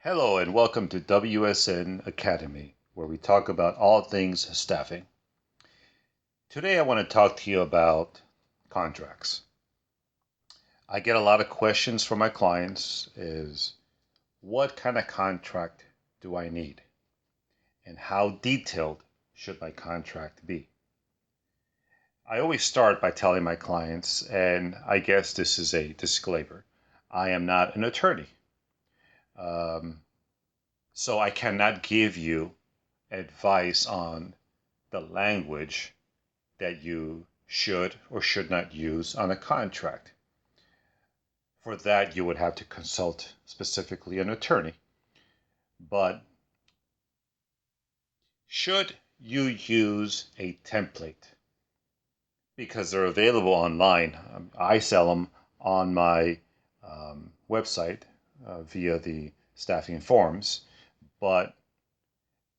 Hello and welcome to WSN Academy, where we talk about all things staffing. Today I want to talk to you about contracts. I get a lot of questions from my clients is what kind of contract do I need? And how detailed should my contract be? I always start by telling my clients, and I guess this is a disclaimer, I am not an attorney. So I cannot give you advice on the language that you should or should not use on a contract. For that, you would have to consult specifically an attorney. But should you use a template? Because they're available online. I sell them on my website via the staffing forms. But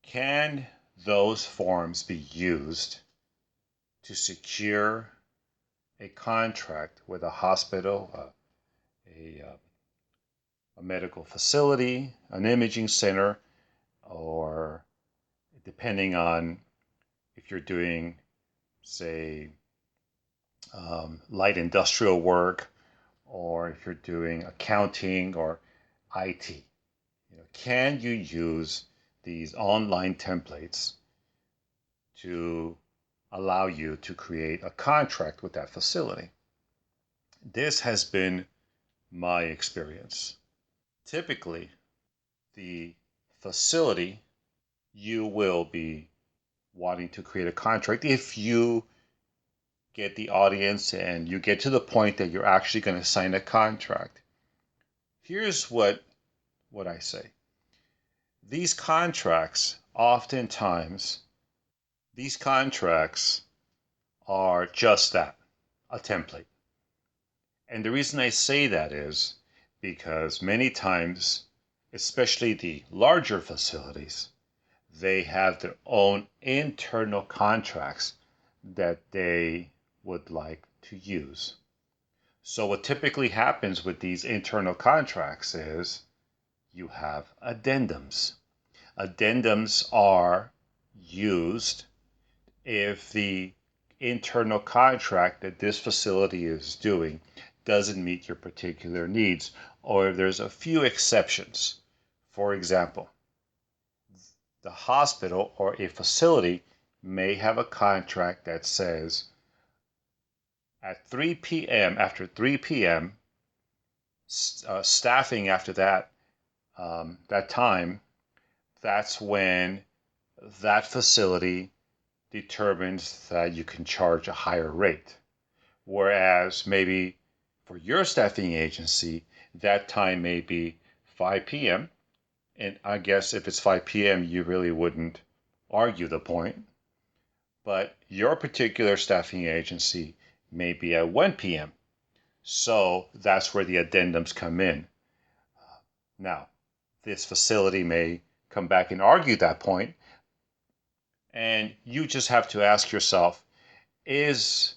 can those forms be used to secure a contract with a hospital, a medical facility, an imaging center, or depending on if you're doing, say, light industrial work, or if you're doing accounting or IT. Can you use these online templates to allow you to create a contract with that facility? This has been my experience. Typically, the facility, you will be wanting to create a contract if you get the audience and you get to the point that you're actually going to sign a contract. Here's what I say. These contracts, oftentimes, these contracts are just that, a template. And the reason I say that is because many times, especially the larger facilities, they have their own internal contracts that they would like to use. So what typically happens with these internal contracts is you have addendums. Addendums are used if the internal contract that this facility is doing doesn't meet your particular needs, or if there's a few exceptions. For example, the hospital or a facility may have a contract that says at 3 p.m., after 3 p.m., staffing after that time, that's when that facility determines that you can charge a higher rate. Whereas maybe for your staffing agency, that time may be 5 p.m. And I guess if it's 5 p.m., you really wouldn't argue the point. But your particular staffing agency may be at 1 p.m. So that's where the addendums come in. Now, this facility may come back and argue that point, and you just have to ask yourself, is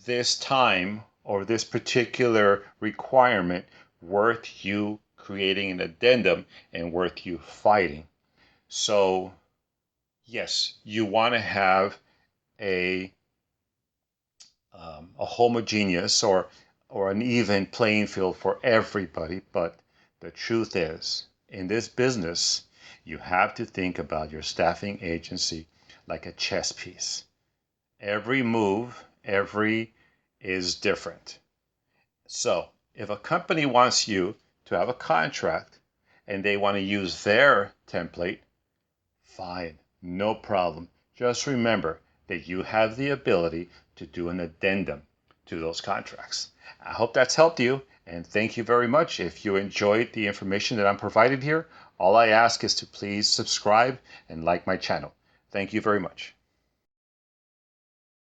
this time or this particular requirement worth you creating an addendum and worth you fighting? So yes, you want to have a homogeneous or an even playing field for everybody, but the truth is, in this business, you have to think about your staffing agency like a chess piece. Every move, is different. So if a company wants you to have a contract and they want to use their template, fine, no problem. Just remember that you have the ability to do an addendum to those contracts. I hope that's helped you, and thank you very much. If you enjoyed the information that I'm provided here, all I ask is to please subscribe and like my channel. Thank you very much.